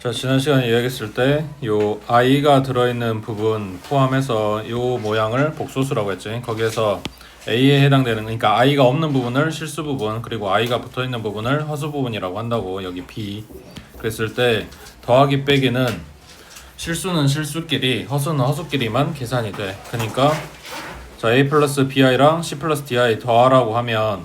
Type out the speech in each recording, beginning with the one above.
자, 지난 시간에 이야기했을 때 요 i가 들어있는 부분 포함해서 요 모양을 복소수라고 했지. 거기에서 a에 해당되는, 그러니까 i가 없는 부분을 실수 부분, 그리고 i가 붙어있는 부분을 허수 부분이라고 한다고. 여기 b 그랬을 때 더하기 빼기는 실수는 실수끼리, 허수는 허수끼리만 계산이 돼. 그러니까 자, a 플러스 bi랑 c 플러스 di 더하라고 하면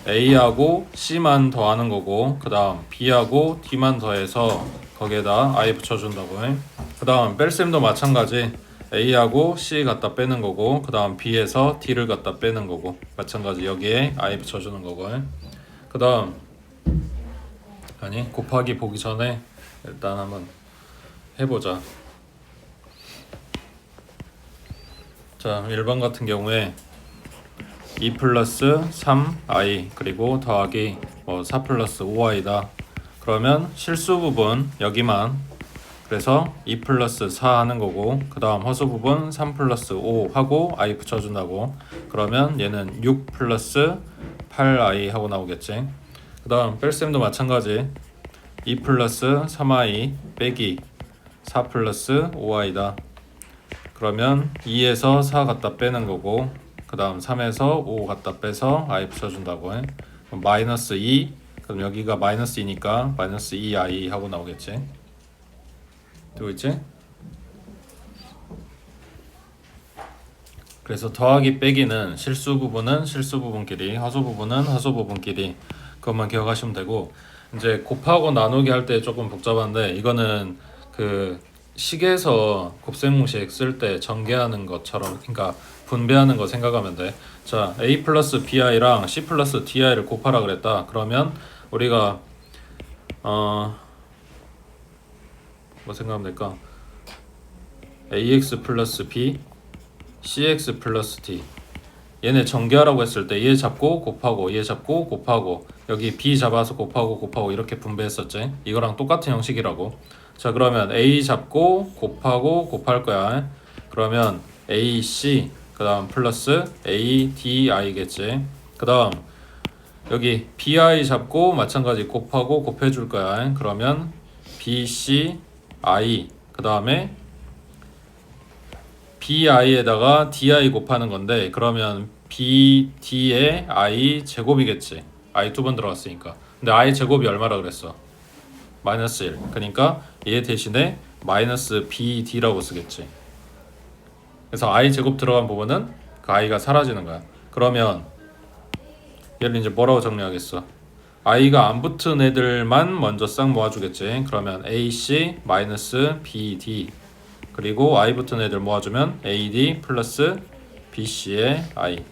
a하고 c만 더하는 거고, 그 다음 b하고 d만 더해서 거기에다 i 붙여준다고 해. 그 다음 뺄셈도 마찬가지. a하고 c 갖다 빼는 거고, 그 다음 b에서 d를 갖다 빼는 거고, 마찬가지 여기에 i 붙여주는 거고. 그 다음 아니, 곱하기 보기 전에 일단 한번 해보자. 자, 1번 같은 경우에 2 플러스 3i 그리고 더하기 4 플러스 5i다. 그러면 실수 부분 여기만, 그래서 2 플러스 4 하는 거고, 그 다음 허수 부분 3 플러스 5 하고 i 붙여준다고. 그러면 얘는 6 플러스 8i 하고 나오겠지. 그 다음 뺄셈도 마찬가지. 2 플러스 3i 빼기 4 플러스 5i다. 그러면 2에서 4 갖다 빼는 거고, 그 다음 3에서 5 갖다 빼서 i 붙여준다고 해. 그럼 마이너스 2, 그럼 여기가 마이너스 2니까 마이너스 2i 하고 나오겠지. 되고 있지? 그래서 더하기 빼기는 실수 부분은 실수 부분끼리, 허수 부분은 허수 부분끼리, 그것만 기억하시면 되고, 이제 곱하고 나누기 할 때 조금 복잡한데, 이거는 그 식에서 곱셈공식 쓸 때 전개하는 것처럼, 그러니까 분배하는 거 생각하면 돼. 자, a 플러스 bi랑 c 플러스 di를 곱하라 그랬다. 그러면 우리가 뭐 생각하면 될까? ax 플러스 b, cx 플러스 d. 얘네 전개하라고 했을 때 얘 잡고 곱하고, 얘 잡고 곱하고, 여기 b 잡아서 곱하고 이렇게 분배했었지. 이거랑 똑같은 형식이라고. 자, 그러면 a 잡고 곱하고 곱할 거야. 그러면 ac 그 다음 플러스 adi겠지. 그 다음 여기 bi 잡고 마찬가지 곱하고 곱해줄 거야. 그러면 bci 그 다음에 bi에다가 di 곱하는 건데, 그러면 bd의 i 제곱이겠지. i 두 번 들어갔으니까. 근데 i 제곱이 얼마라 그랬어? 마이너스 1. 그러니까 얘 대신에 마이너스 bd라고 쓰겠지. 그래서 i 제곱 들어간 부분은 그 i가 사라지는 거야. 그러면 얘를 이제 뭐라고 정리하겠어? i가 안 붙은 애들만 먼저 싹 모아주겠지. 그러면 ac 마이너스 bd, 그리고 i 붙은 애들 모아주면 ad 플러스 bc의 i.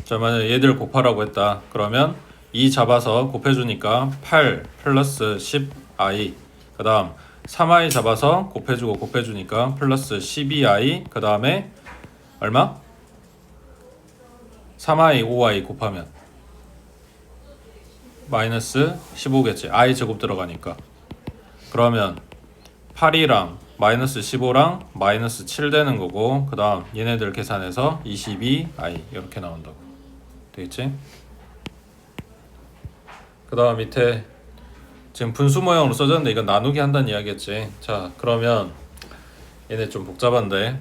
자, 만약에 얘들 곱하라고 했다. 그러면 2 잡아서 곱해주니까 8 플러스 10i, 그 다음 3i 잡아서 곱해주니까 플러스 12i, 그 다음에 얼마? 3i 5i 곱하면 마이너스 15겠지. i 제곱 들어가니까. 그러면 8이랑 마이너스 15랑 마이너스 7 되는 거고, 그 다음 얘네들 계산해서 22i 이렇게 나온다고. 되겠지? 그 다음 밑에 지금 분수 모양으로 써졌는데 이건 나누기 한다는 이야기겠지. 자, 그러면 얘네 좀 복잡한데,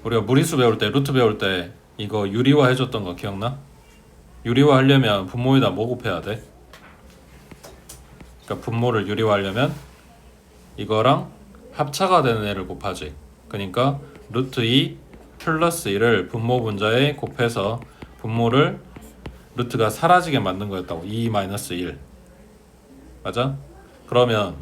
우리가 무리수 배울 때, 루트 배울 때 이거 유리화 해줬던 거 기억나? 유리화 하려면 분모에다 뭐 곱해야 돼? 그러니까 분모를 유리화하려면 이거랑 합차가 되는 애를 곱하지. 그러니까 루트 2 플러스 1을 분모 분자에 곱해서 분모를 루트가 사라지게 만든 거였다고. 2 마이너스 1 맞아? 그러면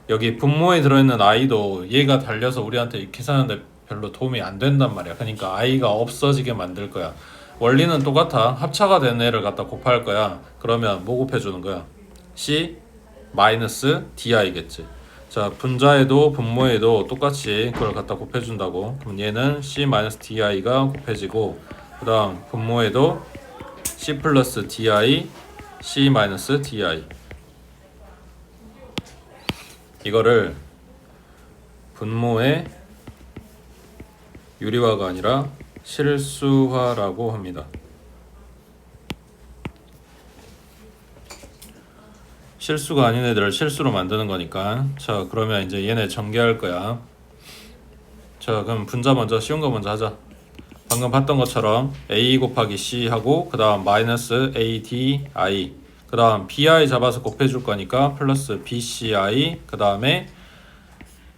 여기 분모에 들어있는 i도 얘가 달려서 우리한테 계산하는데 별로 도움이 안 된단 말이야. 그러니까 i가 없어지게 만들 거야. 원리는 똑같아. 합차가 되는 애를 갖다 곱할 거야. 그러면 뭐 곱해주는 거야? c 마이너스 di겠지. 자, 분자에도 분모에도 똑같이 그걸 갖다 곱해준다고. 그럼 얘는 c 마이너스 di가 곱해지고, 그 다음 분모에도 c 플러스 di, c 마이너스 di. 이거를 분모의 유리화가 아니라 실수화라고 합니다. 실수가 아닌 애들을 실수로 만드는 거니까. 자, 그러면 이제 얘네 전개할 거야. 자, 그럼 분자 먼저, 쉬운 거 먼저 하자. 방금 봤던 것처럼 a 곱하기 c 하고 그 다음 마이너스 ADI, 그 다음 BI 잡아서 곱해줄 거니까 플러스 BCI, 그 다음에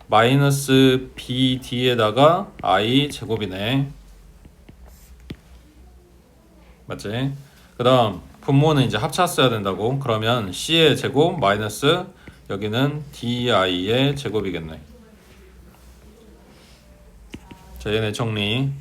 마이너스 BD에다가 I 제곱이네. 맞지? 그 다음 분모는 이제 합쳤어야 된다고. 그러면 C의 제곱 마이너스 여기는 DI의 제곱이겠네. 자, 얘네 정리.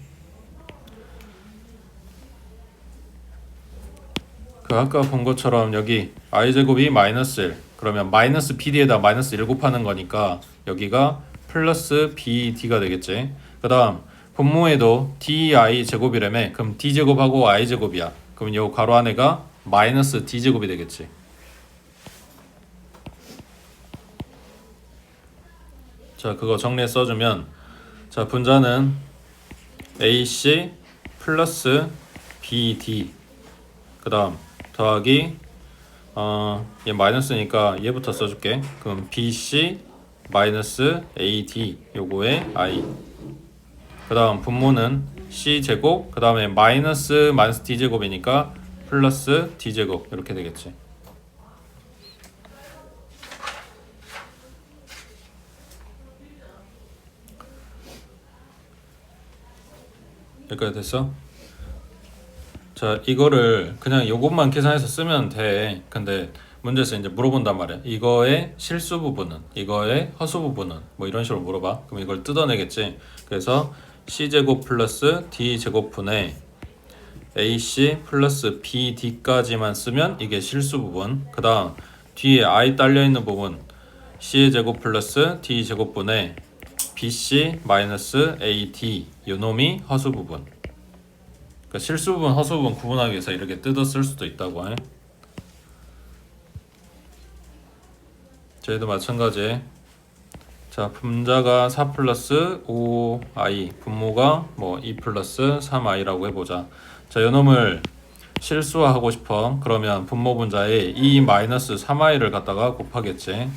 그 아까 본 것처럼 여기 i제곱이 마이너스 1, 그러면 마이너스 BD에다 마이너스 1 곱하는 거니까 여기가 플러스 BD가 되겠지. 그 다음 분모에도 DI 제곱이라며. 그럼 D제곱하고 I제곱이야. 그럼 요 가로 안에가 마이너스 D제곱이 되겠지. 자, 그거 정리해 써주면, 자, 분자는 AC 플러스 BD, 그 다음 더하기 얘 마이너스니까 얘부터 써줄게. 그럼 BC 마이너스 AD 요거에 I, 그 다음 분모는 C제곱, 그 다음에 마이너스 D제곱이니까 플러스 D제곱 이렇게 되겠지. 여기까지 됐어? 자, 이거를 그냥 요것만 계산해서 쓰면 돼. 근데 문제에서 이제 물어본단 말이야. 이거의 실수 부분은, 이거의 허수 부분은, 뭐 이런 식으로 물어봐. 그럼 이걸 뜯어내겠지. 그래서 C제곱 플러스 D제곱분의 AC 플러스 BD까지만 쓰면 이게 실수 부분. 그 다음 뒤에 I 딸려있는 부분 C의 제곱 플러스 D제곱분의 BC 마이너스 AD 요놈이 허수 부분. 그러니까 실수 부분, 허수 부분 구분하기 위해서 이렇게 뜯어 쓸 수도 있다고 해. 저희도 마찬가지. 자, 분자가 4 플러스 5i, 분모가 뭐 2 플러스 3i라고 해보자. 자, 요놈을 실수화하고 싶어. 그러면 분모 분자에 2 마이너스 3i를 갖다가 곱하겠지.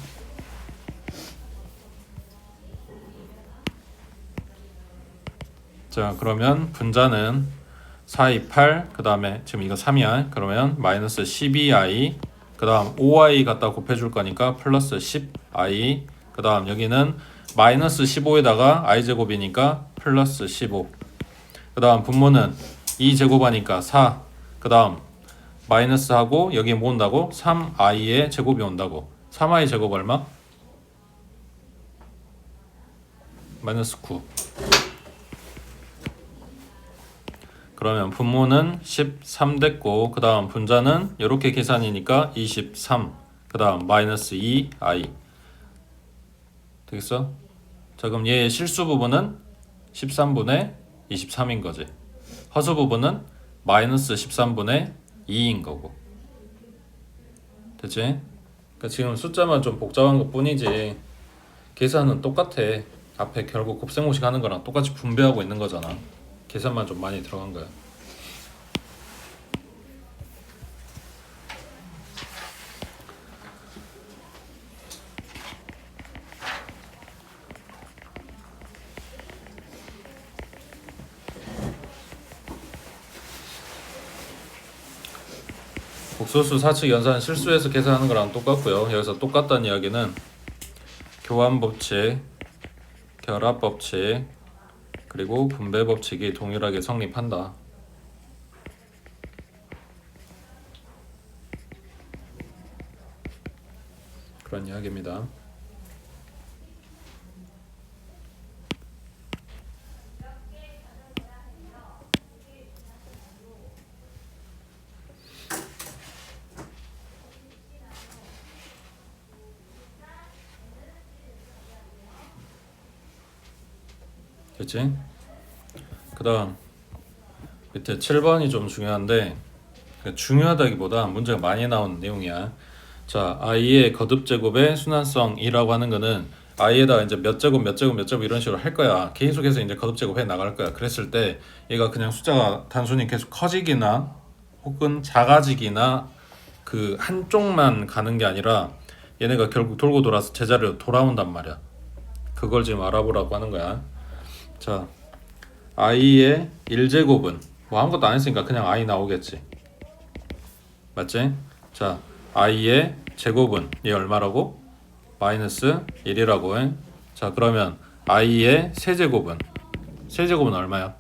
자, 그러면 분자는 4, 2, 8, 그 다음에 지금 이거 3이야. 그러면 마이너스 12i, 그 다음 5i 갖다 곱해줄 거니까 플러스 10i, 그 다음 여기는 마이너스 15에다가 i제곱이니까 플러스 15, 그 다음 분모는 2제곱하니까 4, 그 다음 마이너스 하고 여기 뭐 온다고? 3i의 제곱이 온다고. 3i 제곱 얼마? 마이너스 9. 그러면 분모는 13 됐고, 그 다음 분자는 이렇게 계산이니까 23, 그 다음 마이너스 2i 되겠어? 자, 그럼 얘의 실수 부분은 13분의 23인 거지. 허수 부분은 마이너스 13분의 2인 거고. 됐지? 그러니까 지금 숫자만 좀 복잡한 것 뿐이지 계산은 똑같아. 앞에 결국 곱셈공식 하는 거랑 똑같이 분배하고 있는 거잖아. 계산만 좀 많이 들어간 거야. 복소수 사칙 연산 실수해서 계산하는 거랑 똑같고요. 여기서 똑같다는 이야기는 교환 법칙, 결합 법칙, 그리고 분배 법칙이 동일하게 성립한다. 그런 이야기입니다. 됐지? 그 다음 밑에 7번이 좀 중요한데, 중요하다기보다 문제가 많이 나오는 내용이야. 자, i의 거듭 제곱의 순환성이라고 하는 거는 i에다가 이제 몇 제곱 몇 제곱 몇 제곱 이런 식으로 할 거야. 계속해서 이제 거듭 제곱해 나갈 거야. 그랬을 때 얘가 그냥 숫자가 단순히 계속 커지기나 혹은 작아지기나 그 한쪽만 가는 게 아니라 얘네가 결국 돌고 돌아서 제자리로 돌아온단 말이야. 그걸 지금 알아보라고 하는 거야. 자, i의 1제곱은 뭐 아무것도 안 했으니까 그냥 i 나오겠지. 맞지? 자, i의 제곱은 얘 얼마라고? 마이너스 1이라고 해. 자, 그러면 i의 세제곱은 얼마야?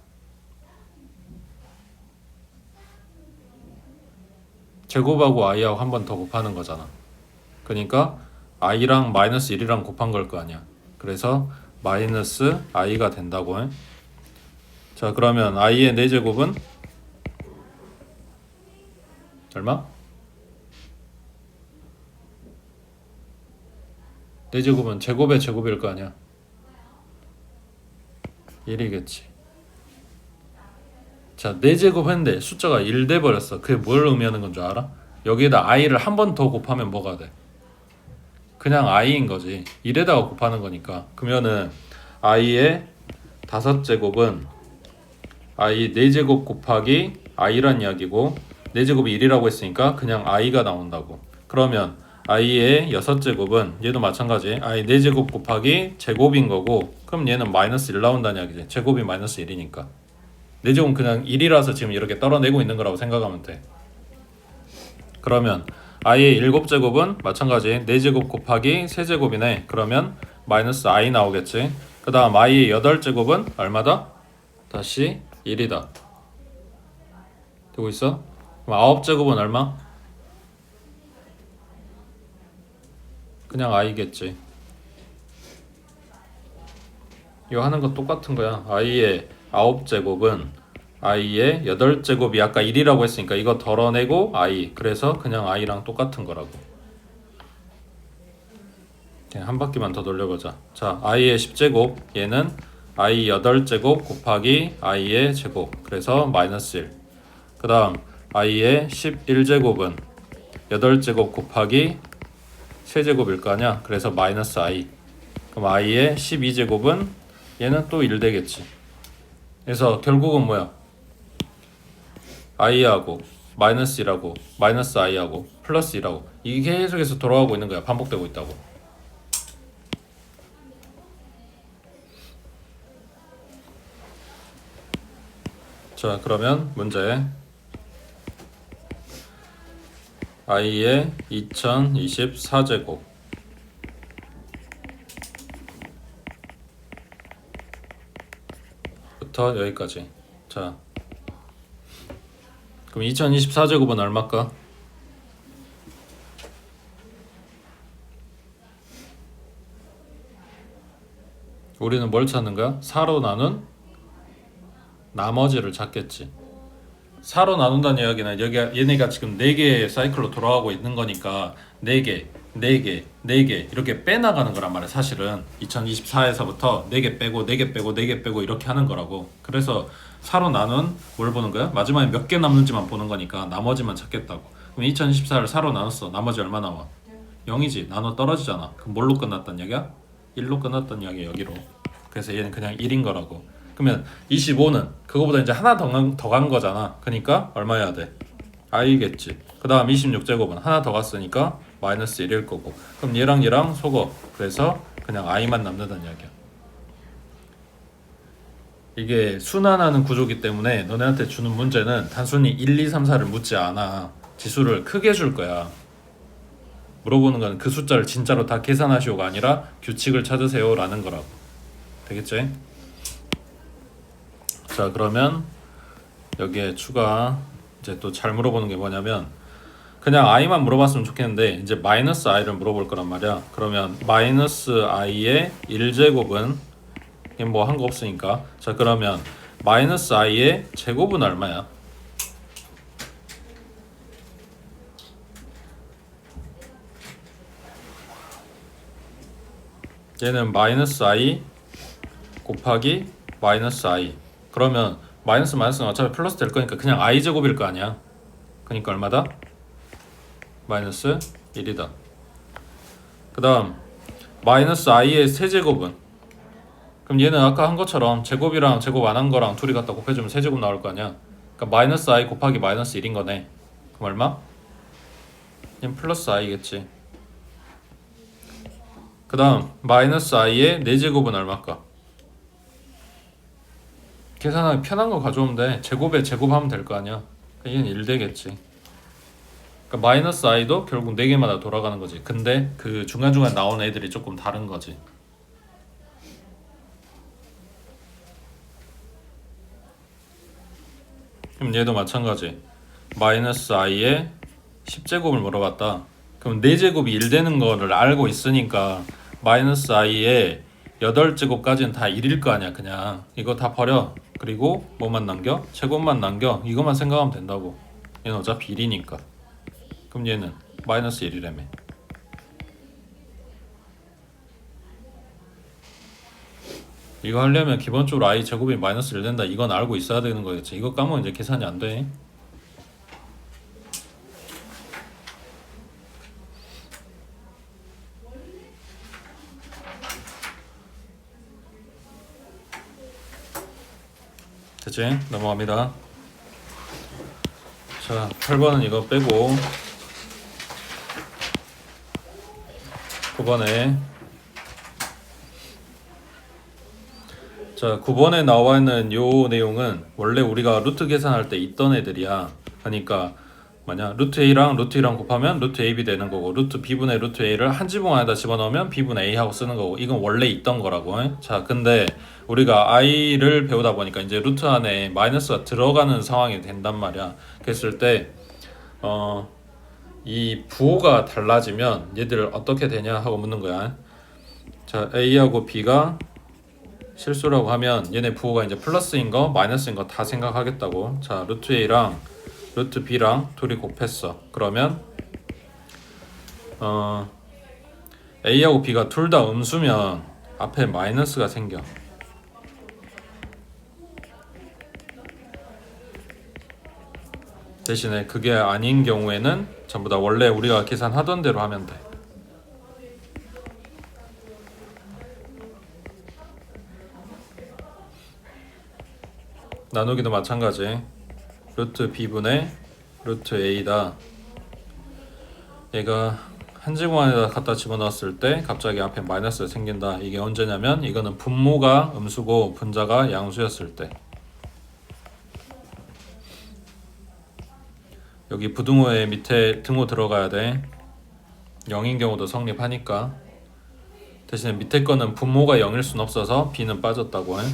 제곱하고 i하고 한 번 더 곱하는 거잖아. 그러니까 i랑 마이너스 1이랑 곱한 걸 거 아니야. 그래서 마이너스 i가 된다고 해. 자, 그러면 i의 4제곱은 얼마? 4제곱은 제곱의 제곱일 거 아니야. 1이겠지. 자, 4제곱 했는데 숫자가 1 돼버렸어. 그게 뭘 의미하는 건 줄 알아? 여기에다 i를 한 번 더 곱하면 뭐가 돼? 그냥 i인 거지. 1에다가 곱하는 거니까. 그러면은 i의 5제곱은 i 4제곱 곱하기 i란 이야기고 4제곱이 1이라고 했으니까 그냥 i가 나온다고. 그러면 i의 6제곱은 얘도 마찬가지. i 4제곱 곱하기 제곱인 거고 그럼 얘는 마이너스 1 나온다는 이야기지. 제곱이 마이너스 1이니까. 4제곱은 그냥 1이라서 지금 이렇게 떨어내고 있는 거라고 생각하면 돼. 그러면 i의 7제곱은 마찬가지 4제곱 곱하기 세제곱이네. 그러면 마이너스 i 나오겠지. 그 다음 i의 8제곱은 얼마다? 다시 1이다. 되고 있어? 그럼 9제곱은 얼마? 그냥 i겠지. 이거 하는 거 똑같은 거야. i의 9제곱은 i의 8제곱이 아까 1이라고 했으니까 이거 덜어내고 i. 그래서 그냥 i랑 똑같은 거라고. 그냥 한 바퀴만 더 돌려보자. 자, i의 10제곱 얘는 i 8제곱 곱하기 i의 제곱. 그래서 마이너스 1. 그 다음 i의 11제곱은 8제곱 곱하기 세제곱일 거 아니야. 그래서 마이너스 i. 그럼 i의 12제곱은 얘는 또 1 되겠지. 그래서 결국은 뭐야? i하고 마이너스 1하고 마이너스 i하고 플러스 1하고 이게 계속해서 돌아가고 있는 거야. 반복되고 있다고. 자, 그러면 문제 i의 2024제곱 부터 여기까지. 자, 그럼 2024제곱은 얼마일까? 우리는 뭘 찾는 거야? 4로 나눈 나머지를 찾겠지. 4로 나눈다는 이야기는 여기가 얘네가 지금 4개의 사이클로 돌아가고 있는 거니까 4개, 4개, 4개 이렇게 빼나가는 거란 말이야. 사실은 2024에서부터 4개 빼고 4개 빼고 4개 빼고 이렇게 하는 거라고. 그래서 4로 나눈 뭘 보는 거야? 마지막에 몇 개 남는지만 보는 거니까 나머지만 찾겠다고. 그럼 2024를 4로 나눴어. 나머지 얼마 나와? 0이지. 나눠 떨어지잖아. 그럼 뭘로 끝났단 이야기야? 1로 끝났단 이야기야. 여기로. 그래서 얘는 그냥 1인 거라고. 그러면 25는 그거보다 이제 하나 더 간 거잖아. 그러니까 얼마여야 돼? i겠지. 그 다음 26제곱은 하나 더 갔으니까 마이너스 1일 거고. 그럼 얘랑 속어. 그래서 그냥 i만 남는다는 이야기야. 이게 순환하는 구조기 때문에 너네한테 주는 문제는 단순히 1, 2, 3, 4를 묻지 않아. 지수를 크게 줄 거야. 물어보는 건 그 숫자를 진짜로 다 계산하시오가 아니라 규칙을 찾으세요 라는 거라고. 되겠지? 자, 그러면 여기에 추가 이제 또 잘 물어보는 게 뭐냐면 그냥 i만 물어봤으면 좋겠는데 이제 마이너스 i를 물어볼 거란 말이야. 그러면 마이너스 i의 1제곱은 뭐 한 거 없으니까. 자, 그러면 마이너스 i의 제곱은 얼마야? 얘는 마이너스 i 곱하기 마이너스 i. 그러면 마이너스는 어차피 플러스 될 거니까 그냥 i 제곱일 거 아니야. 그러니까 얼마다? 마이너스 1이다. 그 다음 마이너스 i의 세제곱은, 그럼 얘는 아까 한 것처럼 제곱이랑 제곱 안 한 거랑 둘이 갖다 곱해주면 세제곱 나올 거 아니야. 그러니까 마이너스 i 곱하기 마이너스 1인 거네. 그럼 얼마? 얘는 플러스 i겠지. 그 다음 마이너스 i의 4제곱은 얼마일까? 계산하기 편한 거 가져오면 돼. 제곱에 제곱하면 될 거 아니야. 그러니까 얘는 1 되겠지. 그러니까 마이너스 i도 결국 4개마다 돌아가는 거지. 근데 그 중간중간 나오는 애들이 조금 다른 거지. 그럼 얘도 마찬가지. 마이너스 i의 10제곱을 물어봤다. 그럼 4제곱이 1 되는 거를 알고 있으니까 마이너스 i의 8제곱까지는 다 1일 거 아니야. 그냥 이거 다 버려. 그리고 뭐만 남겨? 제곱만 남겨. 이것만 생각하면 된다고. 얘는 어차피 1이니까. 그럼 얘는 마이너스 1이라며. 이거 하려면 기본적으로 i 제곱이 마이너스 1 된다. 이건 알고 있어야 되는 거겠지. 이거 까먹으면 이제 계산이 안 돼. 됐지? 넘어갑니다. 자, 8번은 이거 빼고 9번에, 자 9번에 나와 있는 요 내용은 원래 우리가 루트 계산할 때 있던 애들이야. 그러니까 뭐냐, 루트 a랑 루트 2랑 곱하면 루트 ab 되는 거고, 루트 b분의 루트 a를 한 지붕 안에다 집어넣으면 b분의 a 하고 쓰는 거고, 이건 원래 있던 거라고. 자 근데 우리가 i를 배우다 보니까 이제 루트 안에 마이너스가 들어가는 상황이 된단 말이야. 그랬을 때 이 부호가 달라지면 얘들을 어떻게 되냐 하고 묻는 거야. 자 a하고 b가 실수라고 하면 얘네 부호가 이제 플러스인 거 마이너스인 거 다 생각하겠다고. 자 루트 a랑 루트 b랑 둘이 곱했어. 그러면 a하고 b가 둘 다 음수면 앞에 마이너스가 생겨. 대신에 그게 아닌 경우에는 전부 다 원래 우리가 계산하던 대로 하면 돼. 나누기도 마찬가지. 루트 b분의 루트 a다. 얘가 한 지구 안에다 갖다 집어넣었을 때 갑자기 앞에 마이너스가 생긴다. 이게 언제냐면 이거는 분모가 음수고 분자가 양수였을 때. 여기 부등호의 밑에 등호 들어가야 돼. 0인 경우도 성립하니까. 대신에 밑에 거는 분모가 0일 순 없어서 b는 빠졌다고 해.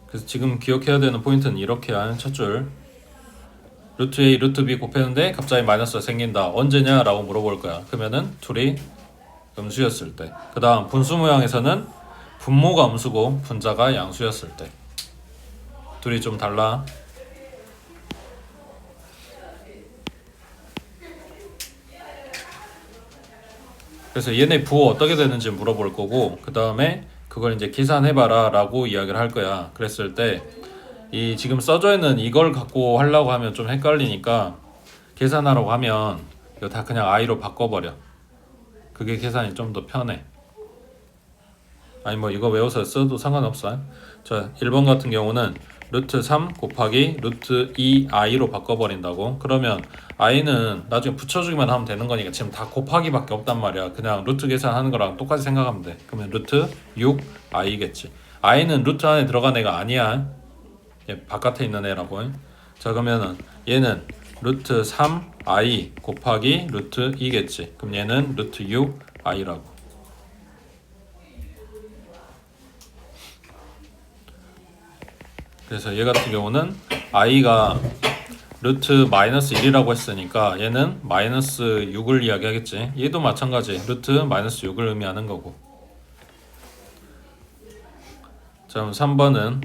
그래서 지금 기억해야 되는 포인트는 이렇게야. 첫 줄 루트 a 루트 b 곱했는데 갑자기 마이너스가 생긴다. 언제냐 라고 물어볼 거야. 그러면은 둘이 음수였을 때. 그 다음 분수 모양에서는 분모가 음수고 분자가 양수였을 때. 둘이 좀 달라. 그래서 얘네 부호 어떻게 되는지 물어볼 거고, 그 다음에 그걸 이제 계산해봐라 라고 이야기를 할 거야. 그랬을 때 이 지금 써져 있는 이걸 갖고 하려고 하면 좀 헷갈리니까 계산하라고 하면 이거 다 그냥 i로 바꿔버려. 그게 계산이 좀 더 편해. 아니 뭐 이거 외워서 써도 상관없어. 자 1번 같은 경우는 루트 3 곱하기 루트 2i로 바꿔버린다고. 그러면 i는 나중에 붙여주기만 하면 되는 거니까 지금 다 곱하기밖에 없단 말이야. 그냥 루트 계산하는 거랑 똑같이 생각하면 돼. 그러면 루트 6i겠지. i는 루트 안에 들어간 애가 아니야. 얘 바깥에 있는 애라고. 자 그러면은 얘는 루트 3i 곱하기 루트 2겠지. 그럼 얘는 루트 6i라고. 그래서 얘 같은 경우는 i가 루트 마이너스 1이라고 했으니까 얘는 마이너스 6을 이야기하겠지. 얘도 마찬가지. 루트 마이너스 6을 의미하는 거고. 자 그럼 3번은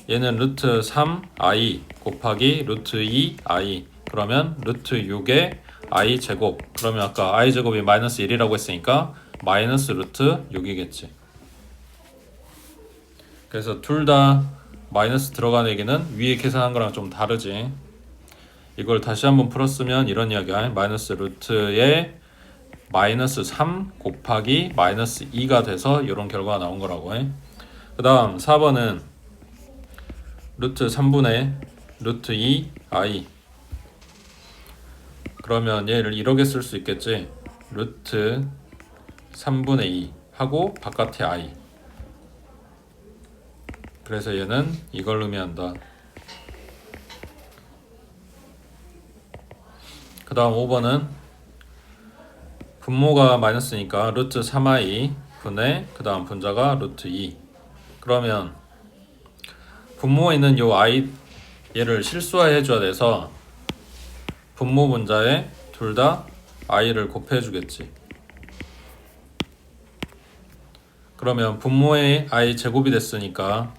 얘는 루트 3i 곱하기 루트 2i. 그러면 루트 6에 i 제곱. 그러면 아까 i 제곱이 마이너스 1이라고 했으니까 마이너스 루트 6이겠지. 그래서 둘 다 마이너스 들어가는 얘기는 위에 계산한 거랑 좀 다르지. 이걸 다시 한번 풀었으면 이런 이야기야. 마이너스 루트에 마이너스 3 곱하기 마이너스 2가 돼서 이런 결과가 나온 거라고. 그 다음 4번은 루트 3분의 루트 2 i. 그러면 얘를 이렇게 쓸 수 있겠지. 루트 3분의 2 하고 바깥에 i. 그래서 얘는 이걸 의미한다. 그 다음 5번은 분모가 마이너스니까 루트 3i 분의 그 다음 분자가 루트 2. 그러면 분모에 있는 요 i 얘를 실수화해 줘야 돼서 분모 분자에 둘 다 i를 곱해 주겠지. 그러면 분모에 i 제곱이 됐으니까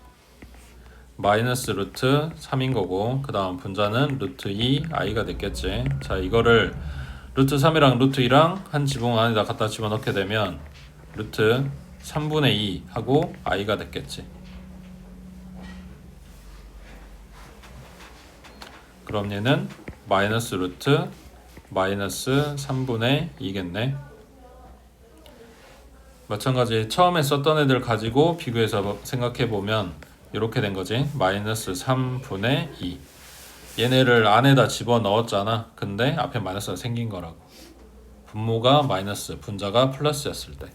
마이너스 루트 3인 거고 그 다음 분자는 루트 2 i가 됐겠지. 자, 이거를 루트 3이랑 루트 2랑 한 지붕 안에다 갖다 집어넣게 되면 루트 3분의 2 하고 i가 됐겠지. 그럼 얘는 마이너스 루트 마이너스 3분의 2겠네. 마찬가지 처음에 썼던 애들 가지고 비교해서 생각해보면 이렇게 된 거지. 마이너스 3분의 2. 얘네를 안에다 집어넣었잖아. 근데 앞에 마이너스가 생긴 거라고. 분모가 마이너스, 분자가 플러스였을 때.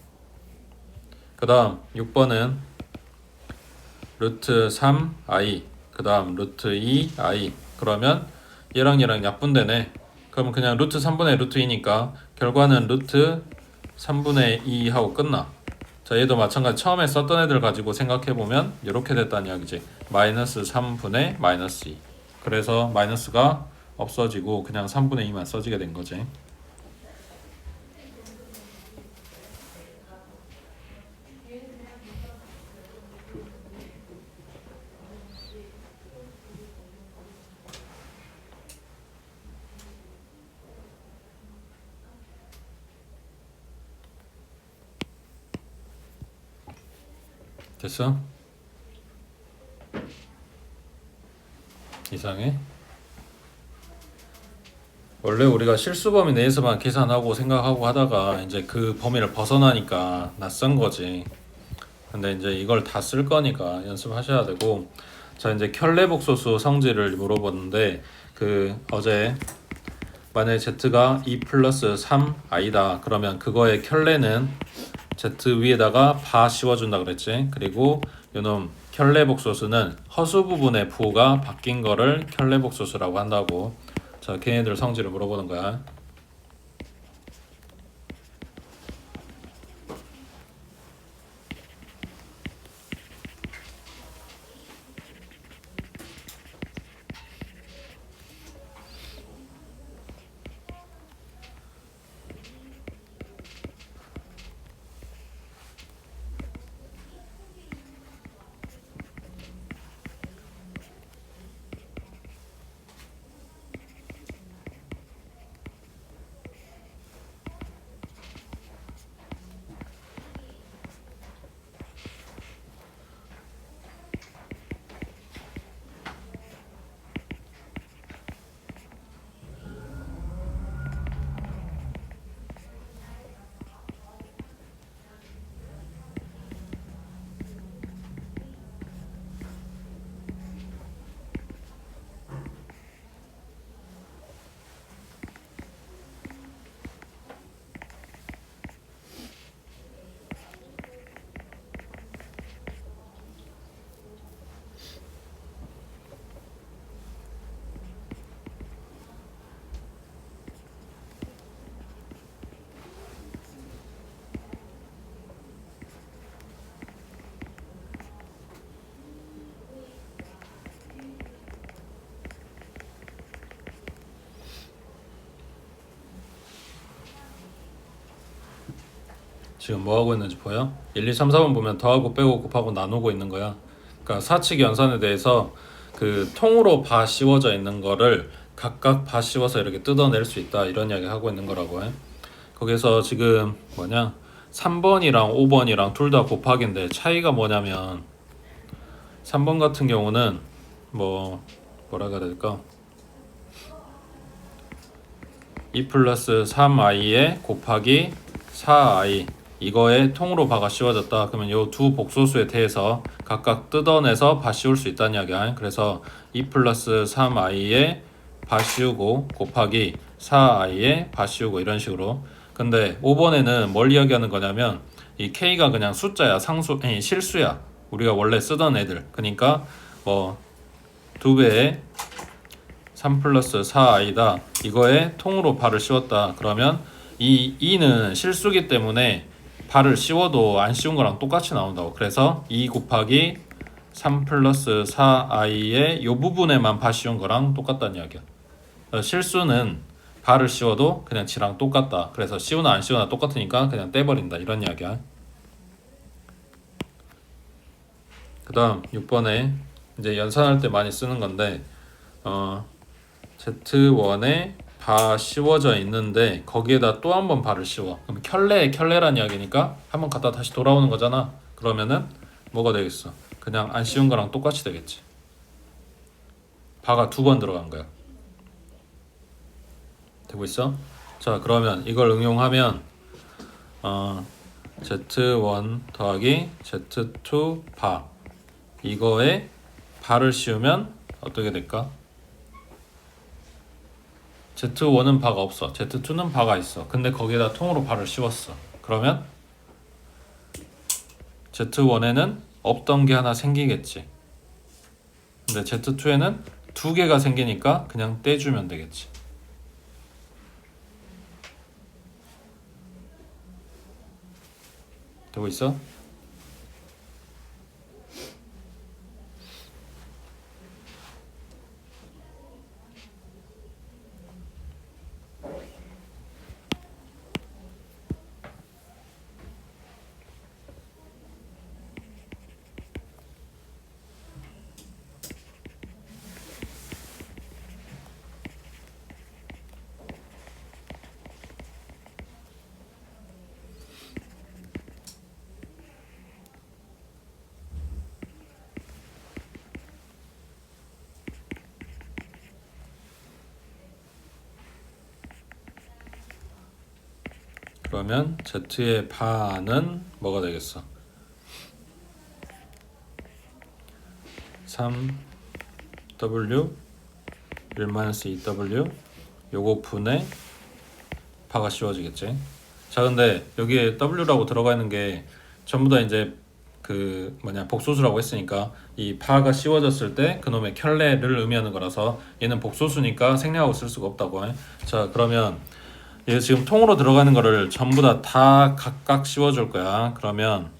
그 다음 6번은 루트 3i 그 다음 루트 2i. 그러면 얘랑 얘랑 약분되네. 그러면 그냥 루트 3분의 루트 2니까 결과는 루트 3분의 2 하고 끝나. 자, 얘도 마찬가지 처음에 썼던 애들 가지고 생각해보면 이렇게 됐다는 이야기지. 마이너스 3분의 마이너스 2. 그래서 마이너스가 없어지고 그냥 3분의 2만 써지게 된 거지. 됐어? 이상해? 원래 우리가 실수 범위 내에서만 계산하고 생각하고 하다가 이제 그 범위를 벗어나니까 낯선 거지. 근데 이제 이걸 다 쓸 거니까 연습하셔야 되고. 자, 이제 켤레복소수 성질을 물어보는데 그 어제 만약에 z가 2 플러스 3i다 그러면 그거의 켤레는 z 위에다가 바 씌워준다 그랬지. 그리고 요놈 켤레복소수는 허수 부분의 부호가 바뀐 거를 켤레복소수라고 한다고. 자, 걔네들 성질을 물어보는 거야. 지금 뭐 하고 있는지 보여? 1, 2, 3, 4번 보면 더하고 빼고 곱하고 나누고 있는 거야. 그러니까 사칙 연산에 대해서 그 통으로 바 씌워져 있는 거를 각각 바 씌워서 이렇게 뜯어낼 수 있다 이런 이야기 하고 있는 거라고 해. 거기서 지금 뭐냐 3번이랑 5번이랑 둘 다 곱하기인데 차이가 뭐냐면 3번 같은 경우는 뭐라 그래야 될까 2 플러스 3i에 곱하기 4i 이거에 통으로 바가 씌워졌다. 그러면 요 두 복소수에 대해서 각각 뜯어내서 바 씌울 수 있다는 이야기야. 그래서 2 플러스 3i에 바 씌우고 곱하기 4i에 바 씌우고 이런 식으로. 근데 5번에는 뭘 이야기하는 거냐면 이 k가 그냥 숫자야. 아니 실수야. 우리가 원래 쓰던 애들. 그러니까 뭐 2배에 3 플러스 4i다. 이거에 통으로 바를 씌웠다. 그러면 이 2는 실수기 때문에 바를 씌워도 안 씌운 거랑 똑같이 나온다고. 그래서 2 곱하기 3 플러스 4i의 요 부분에만 바 씌운 거랑 똑같다는 이야기야. 실수는 바를 씌워도 그냥 지랑 똑같다. 그래서 씌우나 안 씌우나 똑같으니까 그냥 떼버린다. 이런 이야기야. 그 다음 6번에 이제 연산할 때 많이 쓰는 건데 Z1에 바 씌워져 있는데 거기에다 또 한 번 바를 씌워. 그럼 켤레란 이야기니까 한 번 갔다 다시 돌아오는 거잖아. 그러면은 뭐가 되겠어? 그냥 안 씌운 거랑 똑같이 되겠지. 바가 두 번 들어간 거야. 되고 있어? 자 그러면 이걸 응용하면 Z1 더하기 Z2 바 이거에 바를 씌우면 어떻게 될까? Z1은 바가 없어. Z2는 바가 있어. 근데 거기에다 통으로 바를 씌웠어. 그러면 Z1에는 없던 게 하나 생기겠지. 근데 Z2에는 두 개가 생기니까 그냥 떼주면 되겠지. 되고 있어? 그러면 Z의 바는 뭐가 되겠어? 3W 1-2W 요거 분의 바가 씌워지겠지. 자 근데 여기에 W라고 들어가 있는 게 전부 다 이제 그 복소수라고 했으니까 이 바가 씌워졌을 때 그놈의 켤레를 의미하는 거라서 얘는 복소수니까 생략하고 쓸 수가 없다고 해. 자 그러면 얘 지금 통으로 들어가는 거를 전부 다 각각 씌워줄 거야. 그러면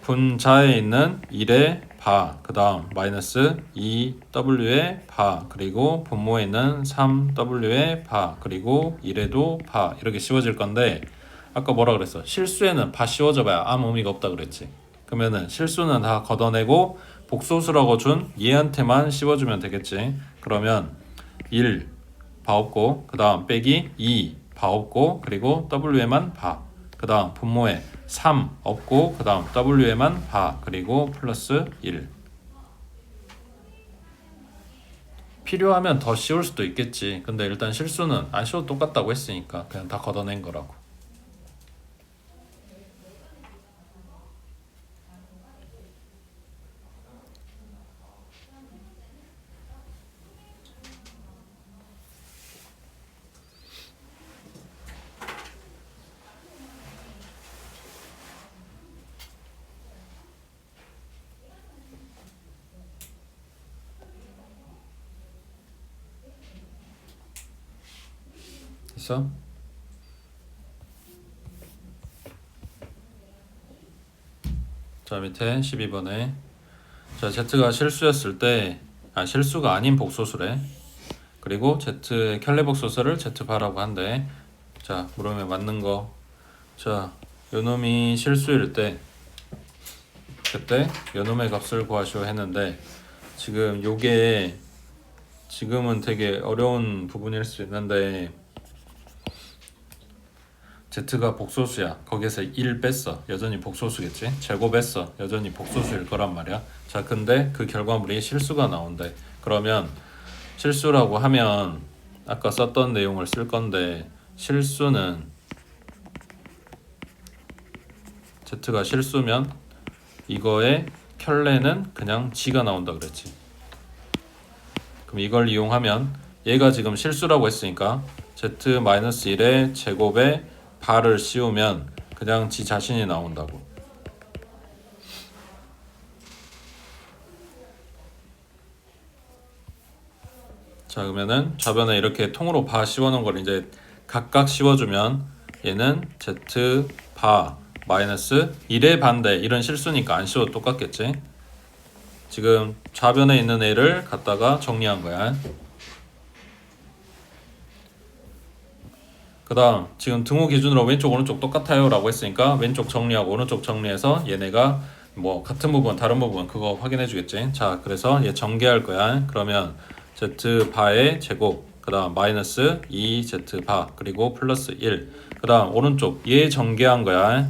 분자에 있는 1의 바, 그 다음 마이너스 2w의 바, 그리고 분모에 있는 3w의 바, 그리고 1에도 바 이렇게 씌워질 건데 아까 뭐라 그랬어? 실수에는 바 씌워져봐야 아무 의미가 없다 그랬지. 그러면은 실수는 다 걷어내고 복소수라고 준 얘한테만 씌워주면 되겠지. 그러면 1 바 없고 그 다음 빼기 2 바 없고 그리고 w에만 바, 그 다음 분모에 3 없고 그 다음 w에만 바 그리고 플러스 1. 필요하면 더 씌울 수도 있겠지. 근데 일단 실수는 안 씌워도 똑같다고 했으니까 그냥 다 걷어낸 거라고. 됐어? 자 밑에 12번에 자 Z가 실수였을 때 실수가 아닌 복소수래. 그리고 Z의 켤레 복소수를 Z바라고 한대. 자 물음에 맞는 거. 자 요놈이 실수일 때 그때 요놈의 값을 구하시오 했는데 지금 요게 지금은 되게 어려운 부분일 수 있는데 Z가 복소수야. 거기에서 1 뺐어. 여전히 복소수겠지. 제곱했어. 여전히 복소수일 거란 말이야. 자, 근데 그 결과물이 실수가 나온대. 그러면 실수라고 하면 아까 썼던 내용을 쓸 건데 실수는 Z가 실수면 이거의 켤레는 그냥 G가 나온다 그랬지. 그럼 이걸 이용하면 얘가 지금 실수라고 했으니까 Z-1의 제곱에 바를 씌우면 그냥 지 자신이 나온다고. 자, 그러면은 좌변에 이렇게 통으로 바 씌워놓은 걸 이제 각각 씌워주면 얘는 Z 바 마이너스 1의 반대, 이런 실수니까 안 씌워도 똑같겠지. 지금 좌변에 있는 애를 갖다가 정리한 거야. 그 다음 지금 등호 기준으로 왼쪽 오른쪽 똑같아요 라고 했으니까 왼쪽 정리하고 오른쪽 정리해서 얘네가 뭐 같은 부분 다른 부분 그거 확인해 주겠지. 자, 그래서 얘 전개할 거야. 그러면 z 바의 제곱, 그 다음 마이너스 2z 바, 그리고 플러스 1. 그 다음 오른쪽 얘 전개한 거야.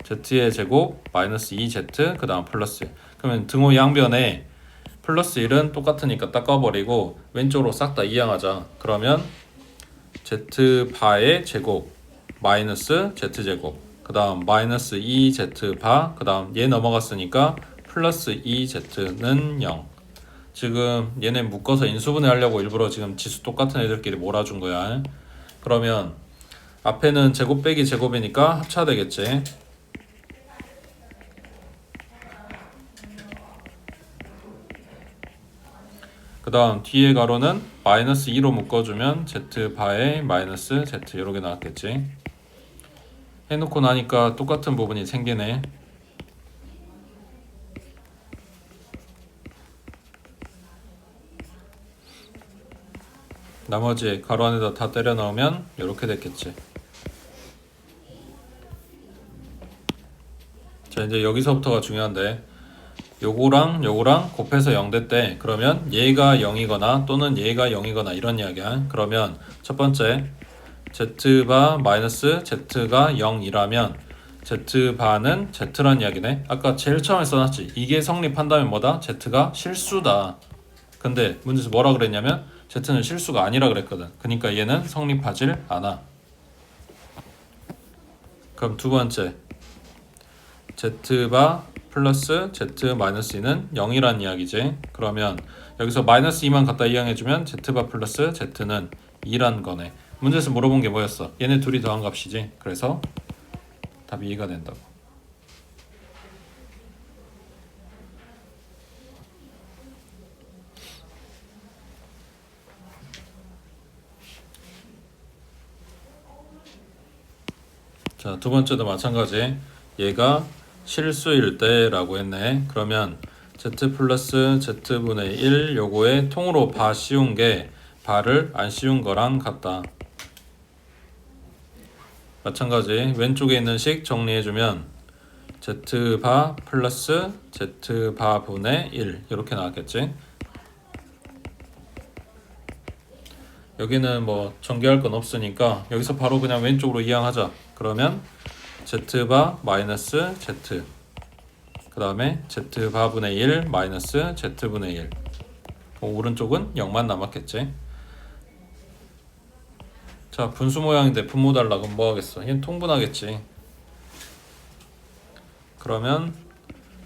z의 제곱 마이너스 2z, 그 다음 플러스 1. 그러면 등호 양변에 플러스 1은 똑같으니까 닦아버리고 왼쪽으로 싹 다 이항하자. 그러면 z 바의 제곱 마이너스 z 제곱, 그 다음 마이너스 2z 바, 그 다음 얘 넘어갔으니까 플러스 2z는 0. 지금 얘네 묶어서 인수분해 하려고 일부러 지금 지수 똑같은 애들끼리 몰아준 거야. 그러면 앞에는 제곱 빼기 제곱이니까 합차되겠지. 그 다음 뒤에 가로는 마이너스 2로 묶어주면 z 바의 마이너스 z 이렇게 나왔겠지. 해놓고 나니까 똑같은 부분이 생기네. 나머지 가로 안에다 다 때려 넣으면 이렇게 됐겠지. 자, 이제 여기서부터가 중요한데 요거랑 요거랑 곱해서 0 됐대. 그러면 얘가 0이거나 또는 얘가 0이거나 이런 이야기야. 그러면 첫 번째 z바 마이너스 z가 0이라면 z바는 z란 이야기네. 아까 제일 처음에 써놨지. 이게 성립한다면 뭐다? z가 실수다. 근데 문제에서 뭐라 그랬냐면 z는 실수가 아니라 그랬거든. 그러니까 얘는 성립하질 않아. 그럼 두 번째 z바 플러스 z 마이너스 2는 0이란 이야기지. 그러면 여기서 마이너스 2만 갖다 이항해주면 z바 플러스 z는 2란 거네. 문제에서 물어본 게 뭐였어? 얘네 둘이 더한 값이지. 그래서 답이 2가 된다고. 자, 두 번째도 마찬가지. 얘가 실수일 때 라고 했네. 그러면 z 플러스 z분의 1 요거에 통으로 바 씌운 게 바를 안 씌운 거랑 같다. 마찬가지 왼쪽에 있는 식 정리해주면 z바 플러스 z바분의 1 이렇게 나왔겠지. 여기는 뭐 전개할 건 없으니까 여기서 바로 그냥 왼쪽으로 이항하자. 그러면 z바 마이너스 z, 그 다음에 z바분의 1 마이너스 z분의 1. 오른쪽은 0만 남았겠지. 자, 분수 모양인데 분모 달라. 그럼 뭐 하겠어? 얘는 통분하겠지. 그러면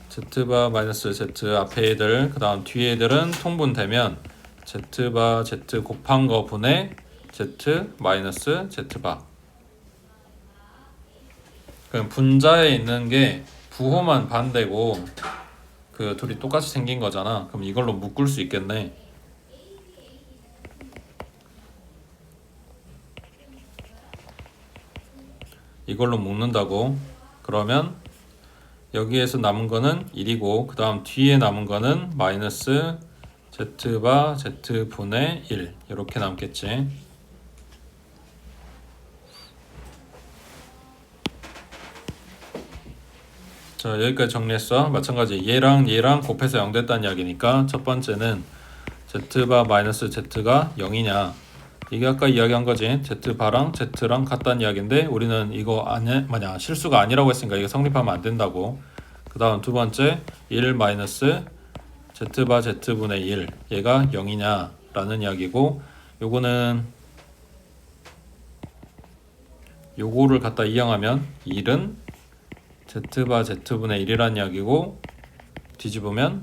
z바 마이너스 z 앞에 애들, 그 다음 뒤에 애들은 통분되면 z바 z 곱한 거 분의 z 마이너스 z바. 그럼 분자에 있는 게 부호만 반대고 그 둘이 똑같이 생긴 거잖아. 그럼 이걸로 묶을 수 있겠네. 이걸로 묶는다고. 그러면 여기에서 남은 거는 1이고 그 다음 뒤에 남은 거는 마이너스 z바 z분의 1 이렇게 남겠지. 자, 여기까지 정리했어. 마찬가지 얘랑 얘랑 곱해서 0 됐다는 이야기니까 첫 번째는 z바 마이너스 z가 0이냐. 이게 아까 이야기한 거지. z바랑 z랑 같다는 이야기인데 우리는 이거 만약 실수가 아니라고 했으니까 이게 성립하면 안 된다고. 그 다음 두 번째 1 마이너스 z바 z분의 1 얘가 0이냐 라는 이야기고, 요거는 요거를 갖다 이용하면 1은 z바 z분의 1이란 이야기고, 뒤집으면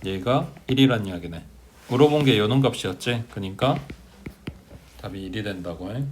얘가 1이란 이야기네. 물어본 게 요놈 값이었지. 그러니까 답이 1이 된다고 해.